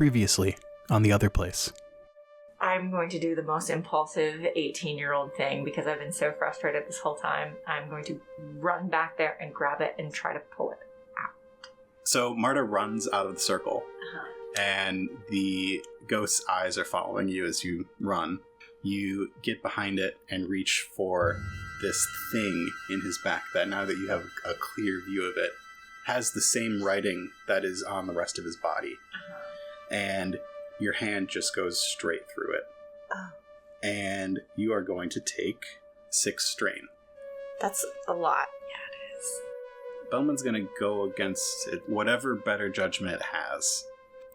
Previously on the Otherplace. I'm going to do the most impulsive 18-year-old thing because I've been so frustrated this whole time. I'm going to run back there and grab it and try to pull it out. So Marda runs out of the circle, and the ghost's eyes are following you as you run. You get behind it and reach for this thing in his back that, now that you have a clear view of it, has the same writing that is on the rest of his body. And your hand just goes straight through it. Oh. And you are going to take 6 strain. That's a lot. Yeah, it is. Belmin's going to go against it, whatever better judgment it has.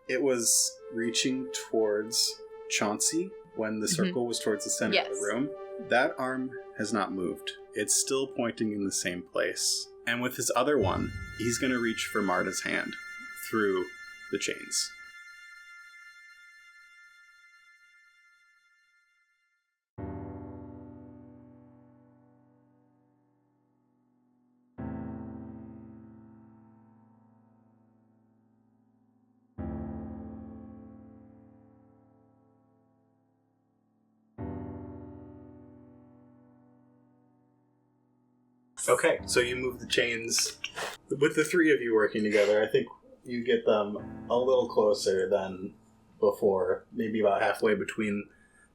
It was reaching towards Chauncey when the circle was towards the center of the room. That arm has not moved. It's still pointing in the same place. And with his other one, he's going to reach for Marda's hand through the chains. Okay, so you move the chains. With the 3 of you working together, I think you get them a little closer than before, maybe about halfway between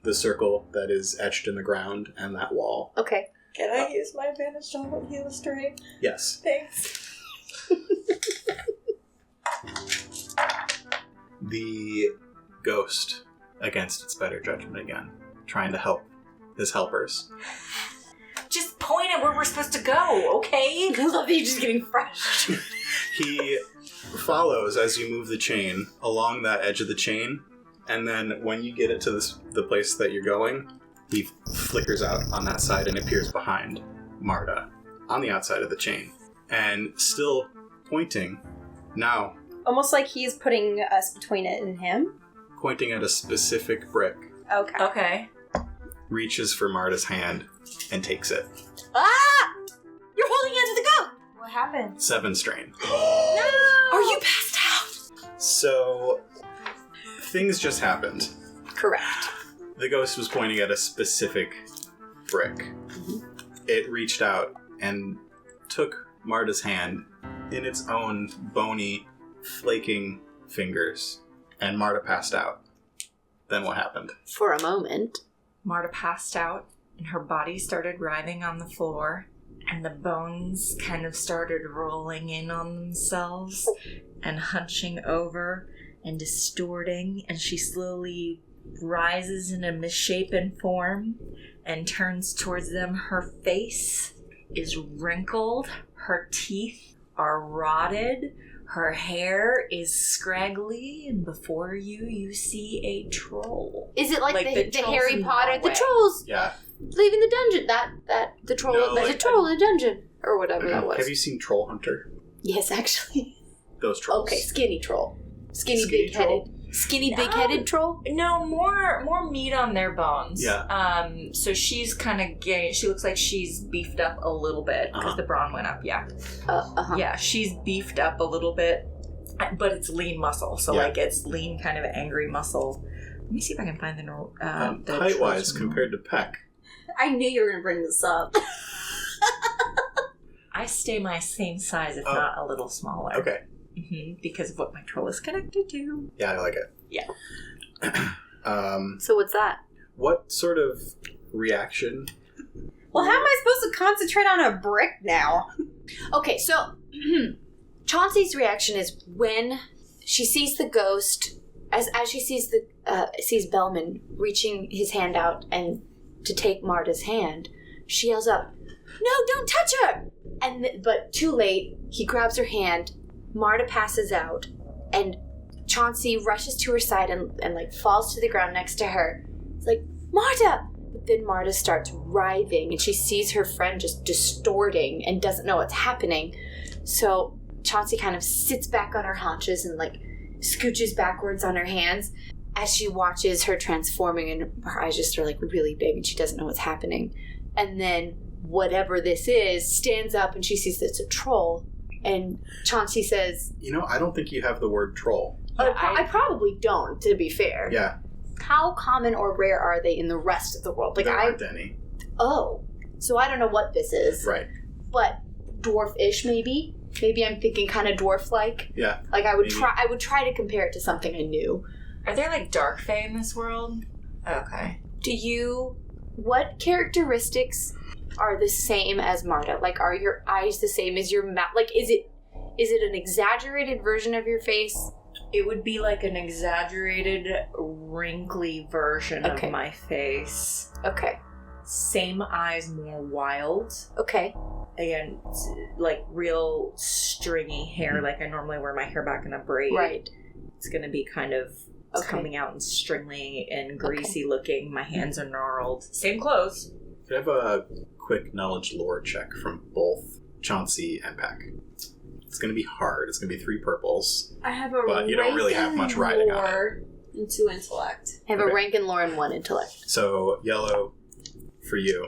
the circle that is etched in the ground and that wall. Okay. Can I use my advantage to illustrate? Yes. Thanks. The ghost, against its better judgment again, trying to help his helpers. Just point at where we're supposed to go, okay? I love you just getting fresh. He follows as you move the chain along that edge of the chain, and then when you get it to the place that you're going, he flickers out on that side and appears behind Marda on the outside of the chain. And still pointing, now Almost like he's putting us between it and him. pointing at a specific brick, Okay. Okay. reaches for Marda's hand and takes it. Ah! You're holding onto the goat! What happened? 7 strain. No! Are you passed out? So, things just happened. Correct. The ghost was pointing at a specific brick. It reached out and took Marda's hand in its own bony, flaking fingers, and Marda passed out. Then what happened? For a moment. Marda passed out, and her body started writhing on the floor, and the bones kind of started rolling in on themselves and hunching over and distorting, and she slowly rises in a misshapen form and turns towards them. Her face is wrinkled, her teeth are rotted, her hair is scraggly, and before you see a troll. Is it like the trolls Harry in Potter, the Norway. trolls Yeah. leaving the dungeon? The troll, No, there's like- a troll in the dungeon. Or whatever that was. Have you seen Troll Hunter? Yes, actually. Those trolls. Okay, skinny troll. Skinny Skinny big-headed. troll? Skinny big-headed troll? No, more meat on their bones. Yeah. So she's kind of gay. She looks like she's beefed up a little bit because the brawn went up. Yeah. Yeah, she's beefed up a little bit, but it's lean muscle. So like it's lean, kind of angry muscle. Let me see if I can find the height-wise compared to Peck. I knew you were going to bring this up. I stay my same size, if not a little smaller. Okay. Because of what my troll is connected to. Yeah, I like it. Yeah. So what's that? What sort of reaction? Well, how am I supposed to concentrate on a brick now? Okay, so Chauncey's reaction is when she sees the ghost, as she sees sees Belmin reaching his hand out and to take Marda's hand, she yells up, "No, don't touch her!" But too late, he grabs her hand, Marda passes out, and Chauncey rushes to her side and like falls to the ground next to her. It's like, "Marda!" But then Marda starts writhing, and she sees her friend just distorting and doesn't know what's happening. So Chauncey kind of sits back on her haunches and like scooches backwards on her hands as she watches her transforming, and her eyes just are like really big and she doesn't know what's happening. And then whatever this is stands up and she sees that it's a troll. And Chauncey says, I don't think you have the word troll. I probably don't, to be fair. Yeah. How common or rare are they in the rest of the world? There aren't any. Oh. So I don't know what this is. Right. But dwarf-ish, maybe? Maybe I'm thinking kind of dwarf-like. Yeah. Like I would try to compare it to something I knew. Are there like dark fae in this world? Okay. What characteristics are the same as Marda? Like, are your eyes the same as your mouth? Like, is it an exaggerated version of your face? It would be like an exaggerated, wrinkly version of my face. Okay. Same eyes, more wild. Okay. Again, like real stringy hair, like I normally wear my hair back in a braid. Right. It's going to be kind of coming out and stringly and greasy looking. My hands are gnarled. Same clothes. Could I have a quick knowledge lore check from both Chauncey and Peck? It's going to be hard. It's going to be 3 purples. I have a But you don't really have much riding on it. And 2 intellect. I have a rank and lore and 1 intellect. So yellow for you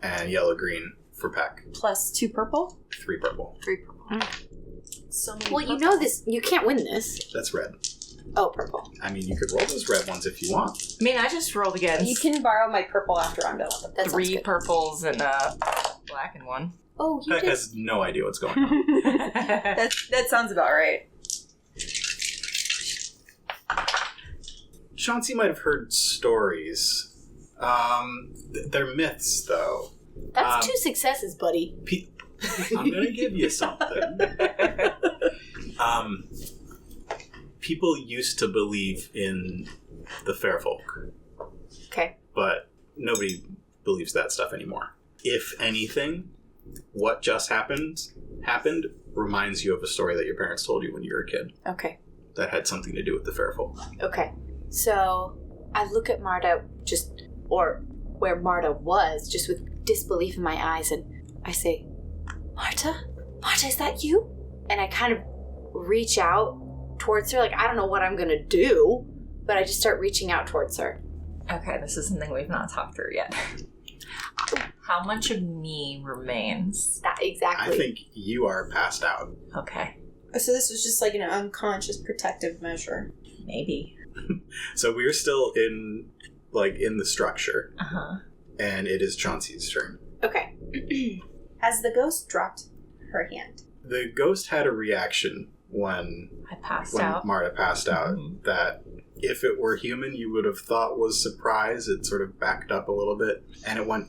and yellow-green for Peck. Plus 2 purple? 3 purple. 3 purple. So many Well, you purples. know this. You can't win this. That's red. Oh, purple. I mean, you could roll those red ones if you want. I mean, I just rolled against You can borrow my purple after I'm done with it. That sounds 3 good. purples and a black and 1. Oh, you Peck did. has no idea what's going on. that sounds about right. Chauncey might have heard stories. They're myths, though. That's 2 successes, buddy. I'm going to give you something. People used to believe in the fair folk. Okay. But nobody believes that stuff anymore. If anything, what just happened reminds you of a story that your parents told you when you were a kid Okay. that had something to do with the fair folk. Okay. So I look at Marda or where Marda was, just with disbelief in my eyes, and I say, Marda, is that you? And I kind of reach out towards her. Like, I don't know what I'm going to do, but I just start reaching out towards her. Okay, this is something we've not talked through yet. How much of me remains? That exactly. I think you are passed out. Okay, So this was just like an unconscious protective measure. maybe. So we're still in the structure, Uh-huh. and it is Chauncey's turn. Okay. As the ghost dropped her hand. The ghost had a reaction when I passed out. Marda passed out that if it were human, you would have thought was surprise. It sort of backed up a little bit, and it went.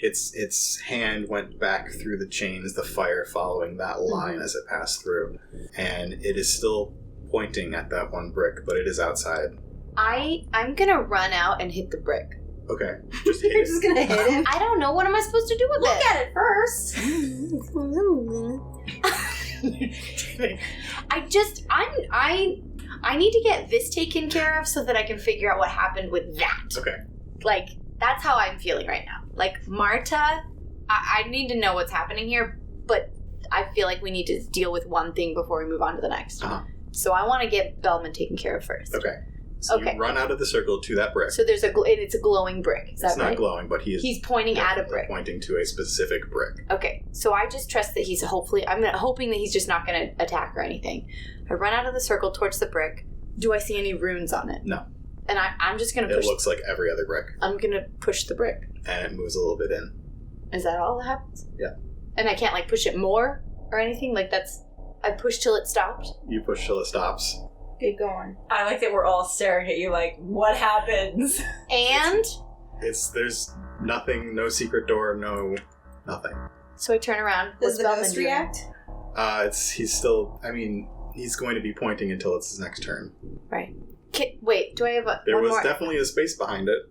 Its hand went back through the chains, the fire following that line as it passed through, and it is still pointing at that one brick, but it is outside. I'm gonna run out and hit the brick. Okay, just hit You're it. just gonna hit it? I don't know. What am I supposed to do with Look it? at it first. I need to get this taken care of so that I can figure out what happened with that. Okay. Like, that's how I'm feeling right now. Like, Marta, I need to know what's happening here, but I feel like we need to deal with one thing before we move on to the next. Uh-huh. So I want to get Belmin taken care of first. Okay. So Okay. you run out of the circle to that brick. So there's and it's a glowing brick. Is that It's not right? glowing, but He's pointing at a definitely brick. pointing to a specific brick. Okay, so I just trust that he's hoping that he's just not going to attack or anything. I run out of the circle towards the brick. Do I see any runes on it? No. And I'm just going to It push. looks like every other brick, I'm going to push the brick. and it moves a little bit in. Is that all that happens? Yeah. And I can't push it more or anything. I push till it stopped. You push till it stops. Get going. I like that we're all staring at you like, what happens? And There's nothing, no secret door, no nothing. so I turn around. Does the Belmin ghost doing? react? He's still. I mean, he's going to be pointing until it's his next turn. Right. Wait, do I have There one was more? definitely a space behind it,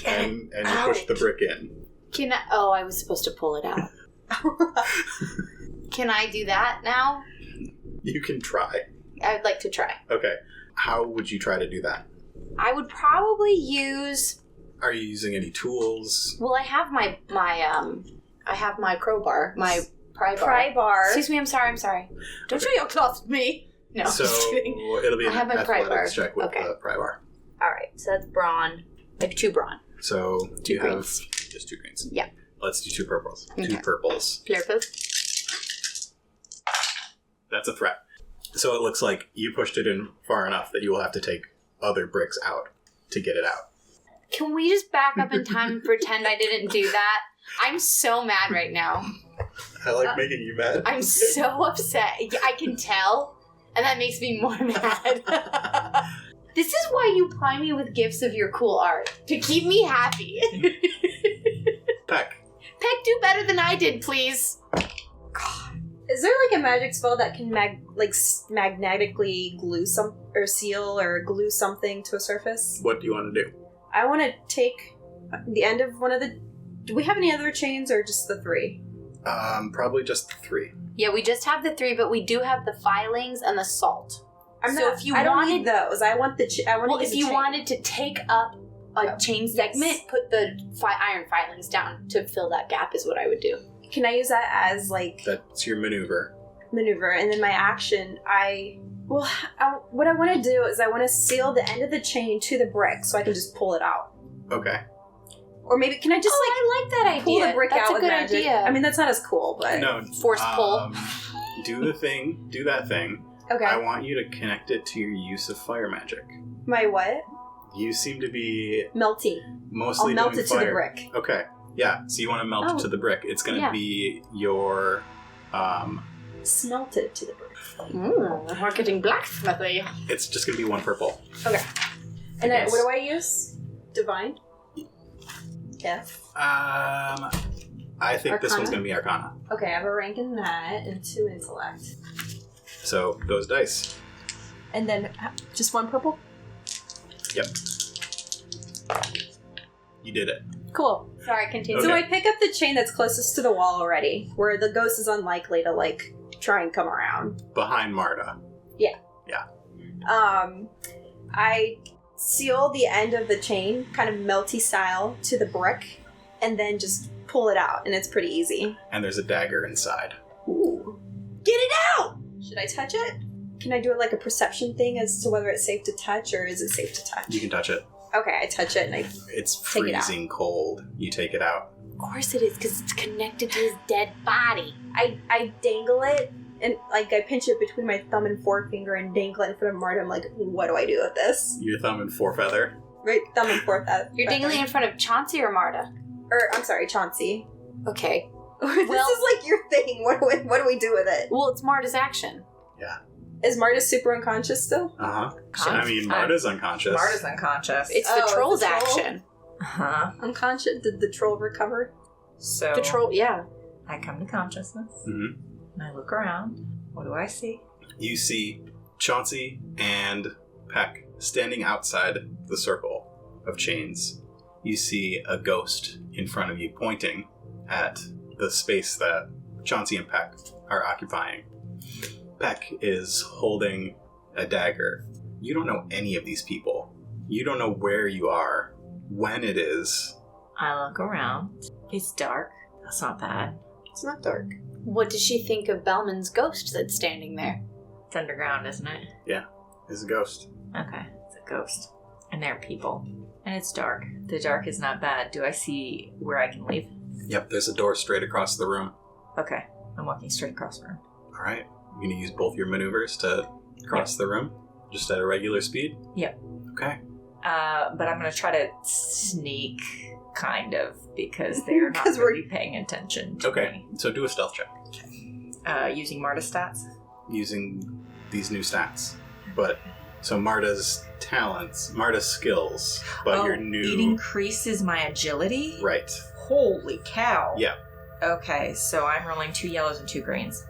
and you pushed the brick in. I was supposed to pull it out. Can I do that now? You can try. I'd like to try. Okay. How would you try to do that? I would probably use. Are you using any tools? Well, I have my I have my crowbar, my pry bar. Pry bar. Excuse me, I'm sorry. Don't show your cloth to me. No, So just kidding. it'll be I an have my pry athletics bar. check with Okay. the pry bar. All right, so that's brawn, like 2 brawn. So Two you greens. have just 2 greens. Yeah. Let's do 2 purples. Okay. 2 purples. Flare poof. That's a threat. So it looks like you pushed it in far enough that you will have to take other bricks out to get it out. Can we just back up in time and pretend I didn't do that? I'm so mad right now. I like making you mad. I'm so upset. I can tell, and that makes me more mad. This is why you ply me with gifts of your cool art. To keep me happy. Peck. Peck, do better than I did, please. Is there like a magic spell that can magnetically glue seal or glue something to a surface? What do you want to do? I want to take the end of one of the... Do we have any other chains or just the 3? Probably just the 3. Yeah, we just have the 3, but we do have the filings and the salt. I don't need those. I want the if you wanted to take up a chain segment, put the iron filings down to fill that gap is what I would do. Can I use that as like... That's your maneuver. And then my action, what I want to do is I want to seal the end of the chain to the brick so I can just pull it out. Okay. Or maybe, can I just I like that idea. pull the brick out with magic? That's a good idea. I mean, that's not as cool, but... No. Force pull. Do that thing. Okay. I want you to connect it to your use of fire magic. My what? You seem to be... Melty. Mostly I'll melt doing it fire. to the brick. Okay. Yeah, so you want to melt it to the brick. It's going to be your... Smelt it to the brick. We're getting blacksmithy. It's just going to be 1 purple. Okay. And then, what do I use? Divine? Yes. I think this one's going to be Arcana. Okay, I have a rank in that and 2 intellect. So, those dice. And then, just 1 purple? Yep. You did it. Cool. Sorry, continue. Okay. So I pick up the chain that's closest to the wall already, where the ghost is unlikely to, try and come around. Behind Marda. I seal the end of the chain, kind of melty style, to the brick, and then just pull it out, and it's pretty easy. And there's a dagger inside. Ooh. Get it out! Should I touch it? Can I do it like a perception thing as to whether it's safe to touch, or is it safe to touch? You can touch it. Okay, I touch it, and It's take it out. freezing cold. You take it out. Of course it is, because it's connected to his dead body. I dangle it, and I pinch it between my thumb and forefinger and dangle it in front of Marta. I'm like, what do I do with this? Your thumb and forefeather. Right, thumb and forefinger. You're dangling in front of Chauncey or Marda? I'm sorry, Chauncey. Okay. This is like your thing. What do we do with it? Well, it's Marda's action. Yeah. Is Marta super unconscious still? Uh-huh. I mean, Marda's unconscious. Marta's unconscious. It's the troll's the troll? action. Uh-huh. Unconscious? Did the troll recover? So The troll, yeah. I come to consciousness, Mm-hmm. and I look around. What do I see? You see Chauncey and Peck standing outside the circle of chains. You see a ghost in front of you pointing at the space that Chauncey and Peck are occupying. Peck is holding a dagger. You don't know any of these people. You don't know where you are, when it is. I look around. It's dark. That's not bad. It's not dark. What does she think of Belmin's ghost that's standing there? It's underground, isn't it? Yeah, it's a ghost. Okay, it's a ghost. And there are people. And it's dark. The dark is not bad. Do I see where I can leave? Yep, there's a door straight across the room. Okay, I'm walking straight across the room. All right, you're going to use both your maneuvers to cross the room, just at a regular speed? Yep. Okay. But I'm going to try to sneak, kind of, because they're not 'Cause really paying attention to Okay, so do a stealth check. me. Using Marta stats? Using these new stats. But, so Marta's talents, Marta's skills, but your new... It increases my agility? Right. Holy cow. Yeah. Okay, so I'm rolling 2 yellows and 2 greens.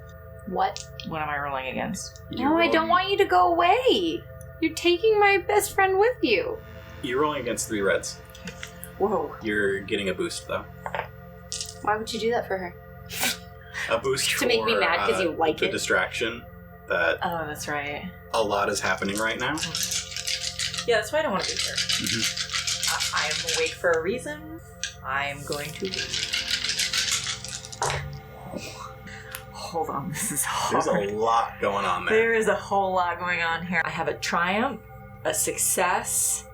What? What am I rolling against? No, I don't want you to go away. You're taking my best friend with you. You're rolling against 3 reds. Whoa. You're getting a boost, though. Why would you do that for her? A boost To make me for, mad 'cause you like the it. distraction that Oh, that's right. a lot is happening right now. Yeah, that's why I don't want to be here. Mm-hmm. I am awake for a reason. I am going to leave. Hold on, this is hard. There's a lot going on there. There is a whole lot going on here. I have a triumph, a success,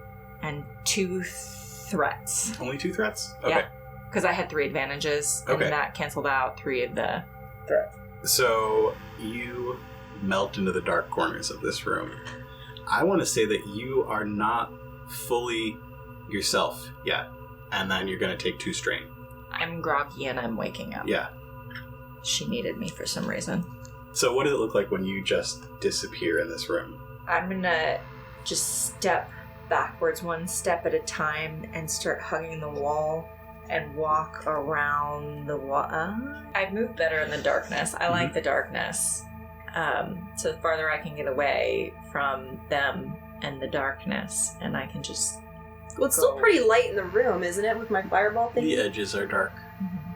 and 2 threats. Only 2 threats? Okay. Yeah, because I had 3 advantages, and Okay. that canceled out 3 of the threats. So you melt into the dark corners of this room. I want to say that you are not fully yourself yet, and then you're going to take 2 strain. I'm groggy and I'm waking up. Yeah. She needed me for some reason. So what does it look like when you just disappear in this room? I'm gonna just step backwards 1 step at a time and start hugging the wall and walk around the wall. I move better in the darkness. I like the darkness. So the farther I can get away from them and the darkness, and I can just... Well, it's still pretty light in the room, isn't it, with my fireball thing? The edges are dark.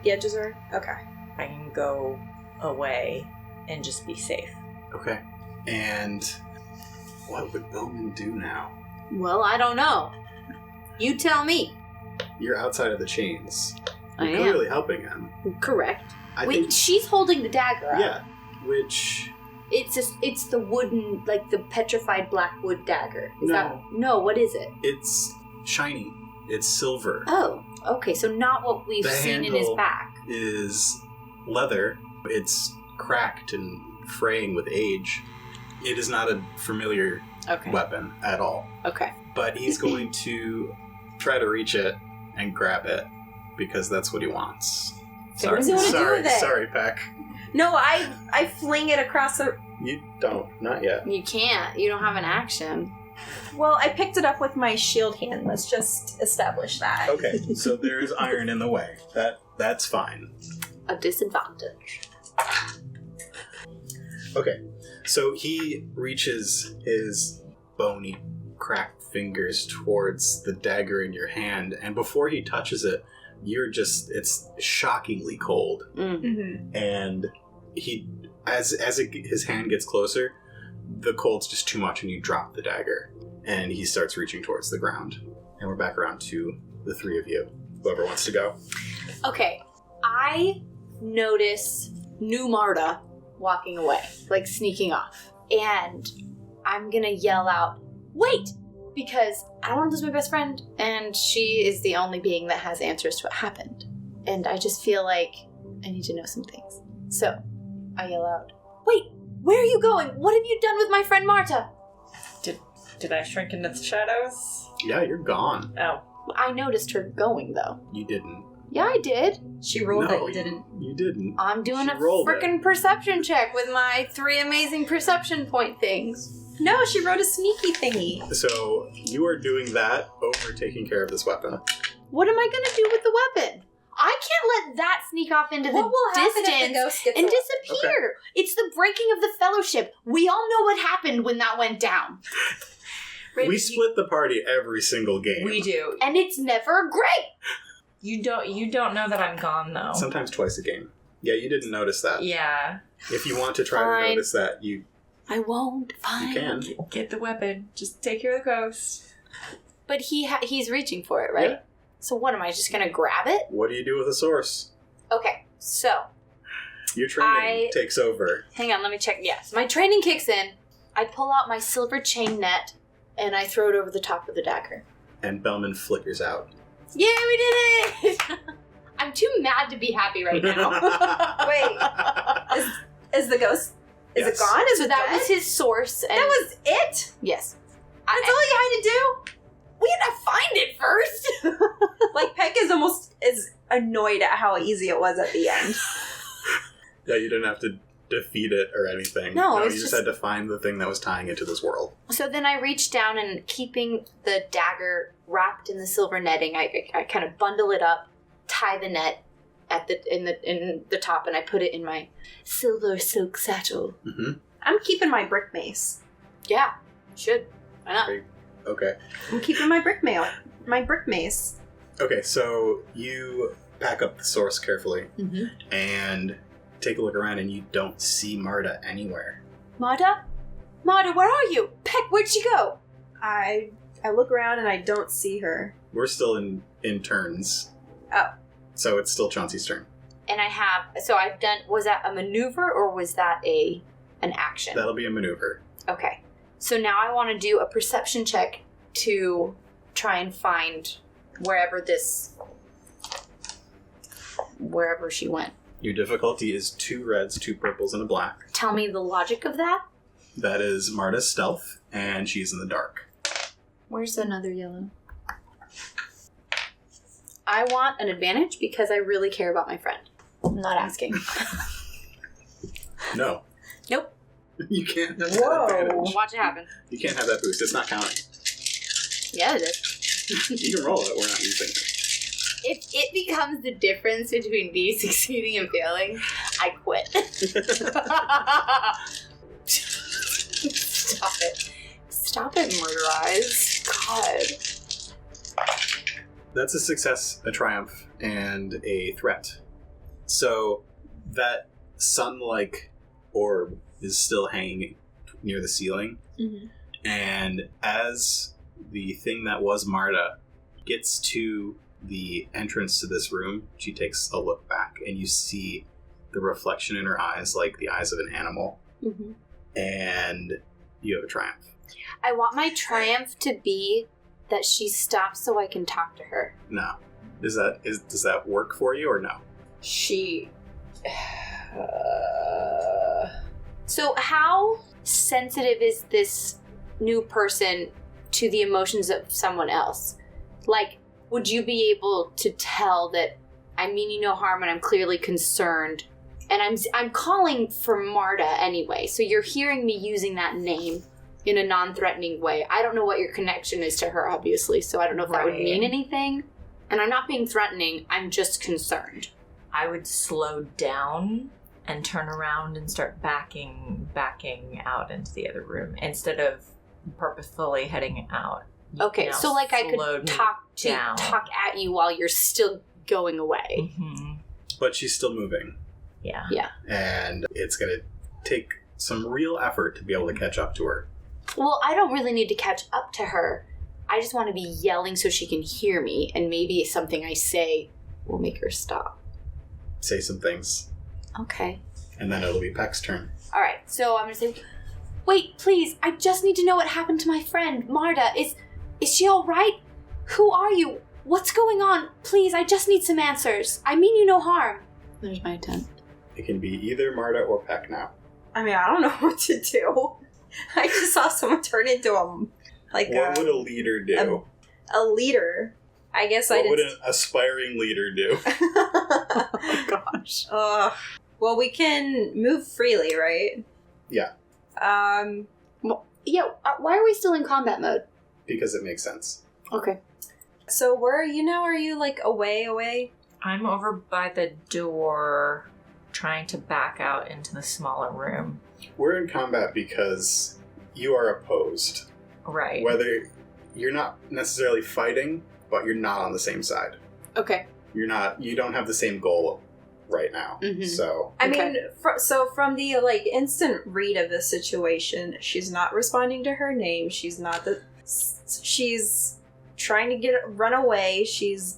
The edges are? Okay. I can go away and just be safe. Okay. And what would Belmin do now? Well, I don't know. You tell me. You're outside of the chains. I You're am. clearly helping him. Correct. I Wait, think, she's holding the dagger up. yeah. Which... It's the wooden, like the petrified black wood dagger. No. What is it? It's shiny. It's silver. Oh, okay, so not what we've The seen in his handle back. is leather. It's cracked and fraying with age. It is not a familiar Okay. weapon at all. Okay. But he's going to try to reach it and grab it because that's what he wants. So what does he want to do with it? Sorry, Peck. No, I fling it across the... You don't. Not yet. You can't. You don't have an action. Well, I picked it up with my shield hand. Let's just establish that. Okay, so there's iron in the way. That's fine. A disadvantage. Okay, so he reaches his bony, cracked fingers towards the dagger in your hand, and before he touches it, it's shockingly cold. Mm-hmm. And he, his hand gets closer, the cold's just too much, and you drop the dagger, and he starts reaching towards the ground. And we're back around to the 3 of you. Whoever wants to go. Okay, I notice new Marda walking away, like sneaking off. And I'm gonna yell out, wait! Because I don't want to lose my best friend, and she is the only being that has answers to what happened. And I just feel like I need to know some things. So, I yell out, wait! Where are you going? What have you done with my friend Marta? Did I shrink into the shadows? Yeah, you're gone. Oh. I noticed her going, though. You didn't. Yeah, I did. She rolled No, it, you didn't. You didn't. I'm doing She a rolled it. freaking perception check with my 3 amazing perception point things. No, she wrote a sneaky thingy. So, you are doing that over taking care of this weapon. What am I gonna do with the weapon? I can't let that sneak off into What will the happen if the distance ghost gets and away? disappear. It's the breaking of the fellowship. We all know what happened when that went down. We split the party every single game. We do. And it's never great. You don't know that I'm gone though. Sometimes twice a game. Yeah, you didn't notice that. Yeah. If you want to try Fine. to notice that, you I won't. Fine. can. Get the weapon. Just take care of the ghost. But he's reaching for it, right? Yeah. So what, am I just gonna grab it? What do you do with a source? Okay, so, Your training takes over. hang on, let me check. Yes, my training kicks in. I pull out my silver chain net, and I throw it over the top of the dagger. And Belmin flickers out. Yay, we did it! I'm too mad to be happy right now. Wait, is the ghost... Is Yes. it gone? Is So it that dead? was his source. And That was it? yes. That's all you had to do? We had to find it first. Like, Peck is almost as annoyed at how easy it was at the end. Yeah, you didn't have to defeat it or anything. No, you it's just just- had to find the thing that was tying it to this world. So then I reached down and, keeping the dagger wrapped in the silver netting, I kind of bundle it up, tie the net in the top, and I put it in my silver silk satchel. Mm-hmm. I'm keeping my brick mace. Yeah, should. Why not? Okay. I'm keeping my brick mace. Okay, so you pack up the source carefully Mm-hmm. and take a look around, and you don't see Marda anywhere. Marda? Marda, where are you? Peck, where'd she go? I look around and I don't see her. We're still in turns. Oh. So it's still Chauncey's turn. And I've done, was that a maneuver or was that an action? That'll be a maneuver. Okay. So now I want to do a perception check to try and find wherever she went. Your difficulty is 2 reds, 2 purples, and a black. Tell me the logic of that. That is Marda's stealth, and she's in the dark. Where's another yellow? I want an advantage because I really care about my friend. I'm not asking. No. Nope. You can't have that advantage. Watch it happen. You can't have that boost. It's not counting. Yeah, it is. You can roll it. We're not using it. If it becomes the difference between me succeeding and failing, I quit. Stop it. Stop it, Murder Eyes. God. That's a success, a triumph, and a threat. So that sun-like orb is still hanging near the ceiling. Mm-hmm. And as the thing that was Marda gets to the entrance to this room, she takes a look back, and you see the reflection in her eyes like the eyes of an animal. Mm-hmm. And you have a triumph. I want my triumph to be that she stops so I can talk to her. No. Does that work for you or no? She... So how sensitive is this new person to the emotions of someone else? Like, would you be able to tell that I mean you no harm and I'm clearly concerned? And I'm calling for Marda anyway, so you're hearing me using that name in a non-threatening way. I don't know what your connection is to her, obviously, so I don't know if that would mean anything. And I'm not being threatening, I'm just concerned. I would slow down and turn around and start backing out into the other room instead of purposefully heading out. Okay, so like I could talk at you while you're still going away. Mm-hmm. But she's still moving. Yeah. And it's going to take some real effort to be able to catch up to her. Well, I don't really need to catch up to her. I just want to be yelling so she can hear me, and maybe something I say will make her stop. Say some things. Okay. And then it'll be Peck's turn. All right, so I'm going to say, wait, please, I just need to know what happened to my friend, Marda. Is she all right? Who are you? What's going on? Please, I just need some answers. I mean you no harm. There's my attempt. It can be either Marda or Peck now. I mean, I don't know what to do. I just saw someone turn into What would a leader do? A leader. I guess what would an aspiring leader do? Oh, gosh. Well, we can move freely, right? Yeah. Well, yeah, why are we still in combat mode? Because it makes sense. Okay. So where are you now? Are you, like, away? I'm over by the door trying to back out into the smaller room. We're in combat because you are opposed. Right. Whether you're not necessarily fighting, but you're not on the same side. Okay. You don't have the same goal right now. Mm-hmm. So I mean, from the, like, instant read of the situation, she's not responding to her name. She's trying to run away.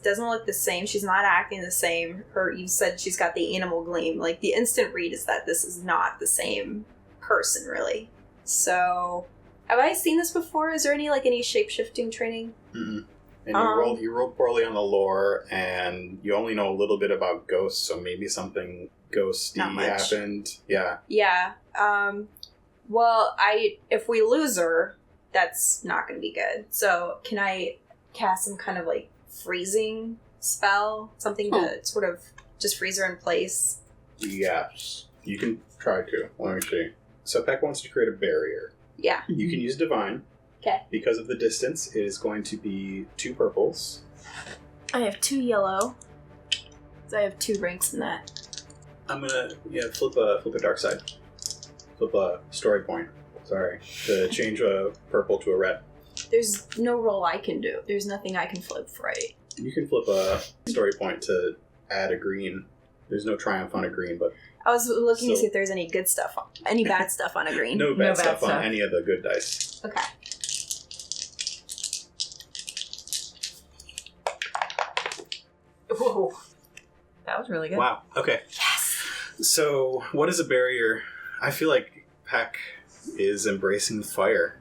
Doesn't look the same. She's not acting the same. You said she's got the animal gleam. Like, the instant read is that this is not the same person, really. So, have I seen this before? Is there any shape-shifting training? Mm-mm. And you rolled poorly on the lore, and you only know a little bit about ghosts, so maybe something ghosty happened. Yeah. Yeah. Well, if we lose her, that's not going to be good. So, can I cast some kind of, like, freezing spell? Something to sort of just freeze her in place? Yes. You can try to. Let me see. So Peck wants to create a barrier. Yeah. You can use Divine. Okay. Because of the distance, it is going to be 2 purples. I have 2 yellow. So I have 2 ranks in that. I'm gonna flip a dark side. Flip a story point. Sorry. To change a purple to a red. There's no roll I can do. There's nothing I can flip, right? You can flip a story point to add a green. There's no triumph on a green, but I was looking to see if there's any good stuff, any bad stuff on a green. no bad stuff on any of the good dice. Okay. Whoa. That was really good. Wow. Okay. Yes. So, what is a barrier? I feel like Peck is embracing fire.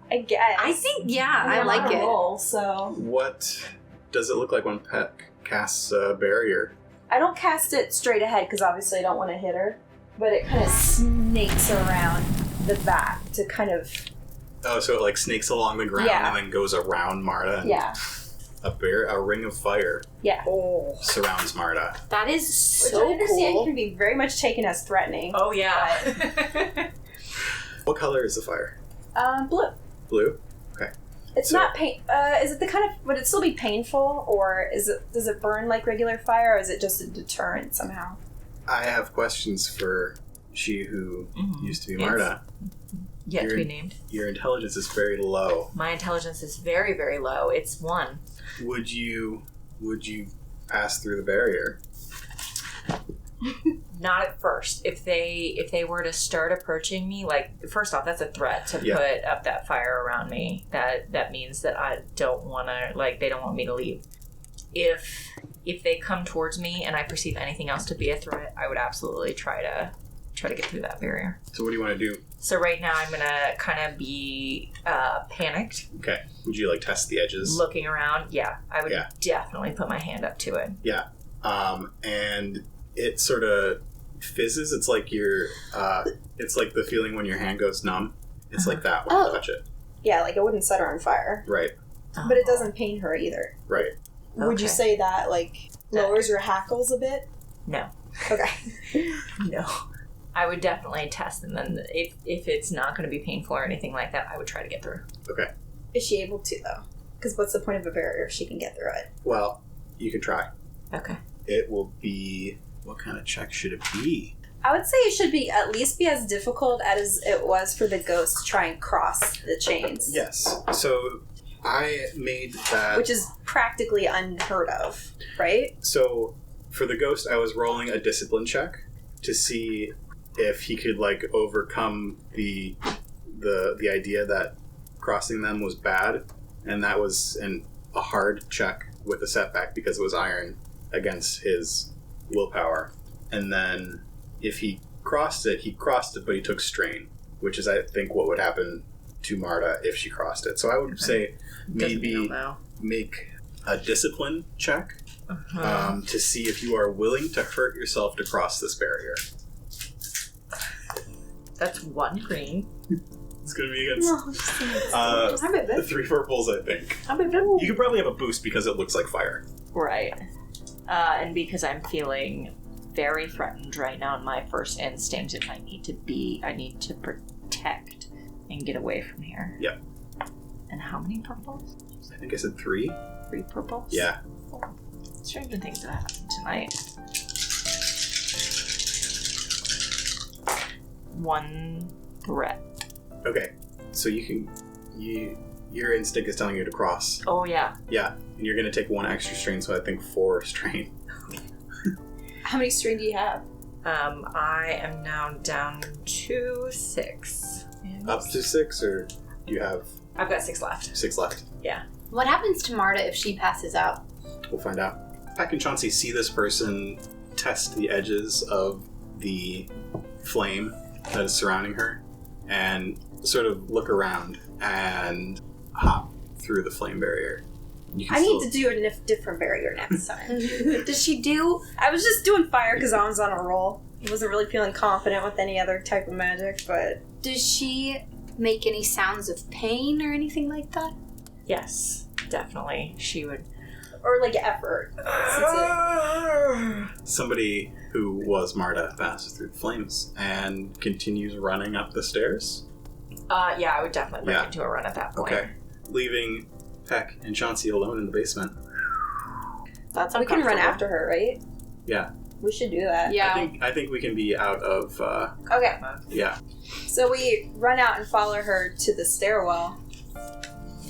I guess. I think, I like it. Roll, so What does it look like when Peck casts a barrier? I don't cast it straight ahead because obviously I don't want to hit her, but it kind of snakes around the back to kind of... Oh, so it like snakes along the ground Yeah. and then goes around Marda. And Yeah. A ring of fire Yeah. surrounds Marda. That is Which so I understand cool. can be very much taken as threatening. Oh, yeah. What color is the fire? Blue. Blue? It's So- not pain. Is it the kind of? Would it still be painful, or does it burn like regular fire, or is it just a deterrent somehow? I have questions for she who used to be Marda. Yet to be named. Your intelligence is very low. My intelligence is very, very low. It's 1. Would you pass through the barrier? Not at first. If they were to start approaching me, like, first off, that's a threat to Yeah. put up that fire around me. That means that I don't want to, like, they don't want me to leave. If they come towards me and I perceive anything else to be a threat, I would absolutely try to get through that barrier. So what do you want to do? So right now I'm gonna kind of be panicked, Okay. Would you like test the edges? looking around. Yeah, I would Yeah. definitely put my hand up to it. Yeah. And it sort of fizzes. It's like it's like the feeling when your hand goes numb. It's like that when you touch it. Yeah, like it wouldn't set her on fire, Right. but it doesn't pain her either. Right. Would you Okay. say that like lowers your hackles a bit? No. Okay. No. I would definitely test, and then if it's not going to be painful or anything like that, I would try to get through. Okay. Is she able to though? Because what's the point of a barrier if she can get through it? Well, you can try. Okay. It will be... What kind of check should it be? I would say it should be at least be as difficult as it was for the ghost to try and cross the chains. Yes. So I made that... Which is practically unheard of, right? So for the ghost, I was rolling a discipline check to see if he could like overcome the idea that crossing them was bad, and that was a hard check with a setback because it was iron against his willpower. And then if he crossed it, but he took strain, which is I think what would happen to Marda if she crossed it. So I would say maybe make a discipline check to see if you are willing to hurt yourself to cross this barrier. That's 1 green. It's going to be against 3 purples, I think. You could probably have a boost because it looks like fire. Right. And because I'm feeling very threatened right now, and my first instinct is I need to protect and get away from here. Yep. And how many purples? I think I said 3. 3 purples? Yeah. Stranger things that happened tonight. 1 threat. Okay. So your instinct is telling you to cross. Oh, yeah. Yeah. And you're going to take 1 extra strain, so I think 4 strain. How many strain do you have? I am now down to 6. Up to 6, or do you have I've got 6 left. 6 left? Yeah. What happens to Marda if she passes out? We'll find out. Peck and Chauncey see this person test the edges of the flame that is surrounding her and sort of look around and hop through the flame barrier. I need to do a different barrier next time. Does she do? I was just doing fire because I was on a roll. I wasn't really feeling confident with any other type of magic, but... Does she make any sounds of pain or anything like that? Yes, definitely. She would. Or like effort. Somebody who was Marda passes through the flames and continues running up the stairs. Yeah, I would definitely break into a run at that point. Okay. Leaving Peck and Chauncey alone in the basement. That's We can run uncomfortable. after her, right? Yeah. We should do that. Yeah. I think we can be out of Okay. yeah. So we run out and follow her to the stairwell.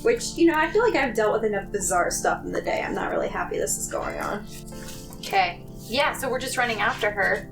Which, I feel like I've dealt with enough bizarre stuff in the day. I'm not really happy this is going on. Okay. Yeah, so we're just running after her.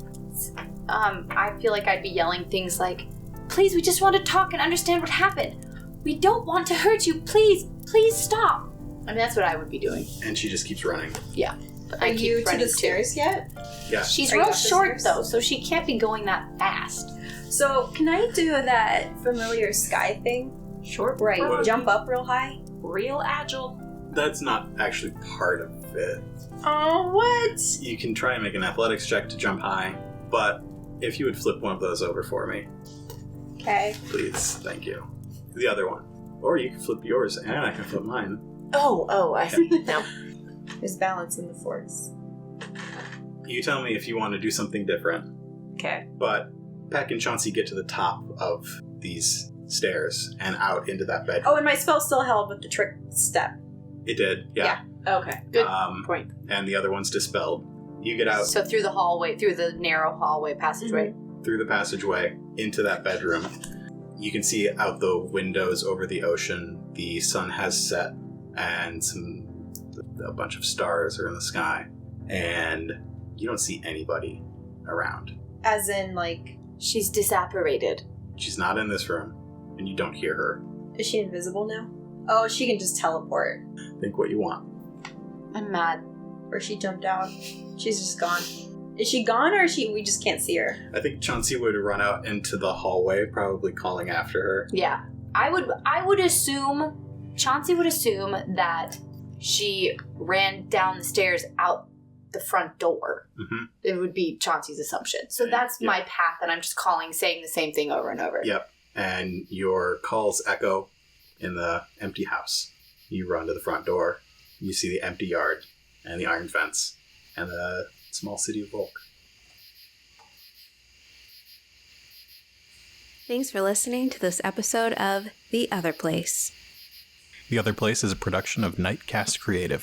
I feel like I'd be yelling things like, "Please, we just want to talk and understand what happened. We don't want to hurt you. Please stop." I mean, that's what I would be doing. And she just keeps running. Yeah. But Are I keep you to running the too. stairs yet? Yeah. She's Are you real up the short, stairs? though, so she can't be going that fast. So, can I do that familiar sky thing? Short, Where I What? jump up real high? real agile. That's not actually part of fit. Oh, what? You can try and make an athletics check to jump high, but if you would flip one of those over for me, Okay. please, thank you. The other one. Or you can flip yours, and I can flip mine. Oh, I see. No. There's balance in the force. You tell me if you want to do something different. Okay. But Peck and Chauncey get to the top of these stairs and out into that bedroom. Oh, and my spell still held with the trick step. It did, yeah. Okay. Good Um, point. And the other one's dispelled. You get out So through the hallway, through the narrow hallway passageway. through the passageway into that bedroom. You can see out the windows over the ocean. The sun has set, and a bunch of stars are in the sky. And you don't see anybody around. As in, like, She's disapparated. She's not in this room, and you don't hear her. is she invisible now? Oh, she can just teleport. Think what you want. I'm mad. Or she jumped out. She's just gone. Is she gone, or we just can't see her? I think Chauncey would run out into the hallway, probably calling after her. Yeah. I would assume, Chauncey would assume that she ran down the stairs out the front door. Mm-hmm. It would be Chauncey's assumption. So that's my path, and I'm just saying the same thing over and over. Yep. And your calls echo in the empty house. You run to the front door. You see the empty yard and the iron fence and the small city of Volk. Thanks for listening to this episode of The Other Place. The Other Place is a production of Nightcast Creative.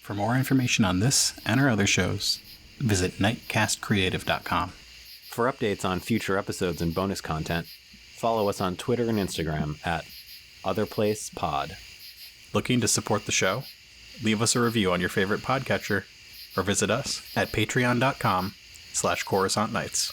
For more information on this and our other shows, visit nightcastcreative.com. For updates on future episodes and bonus content, follow us on Twitter and Instagram at OtherplacePod. Looking to support the show? Leave us a review on your favorite podcatcher or visit us at patreon.com/Coruscant Nights.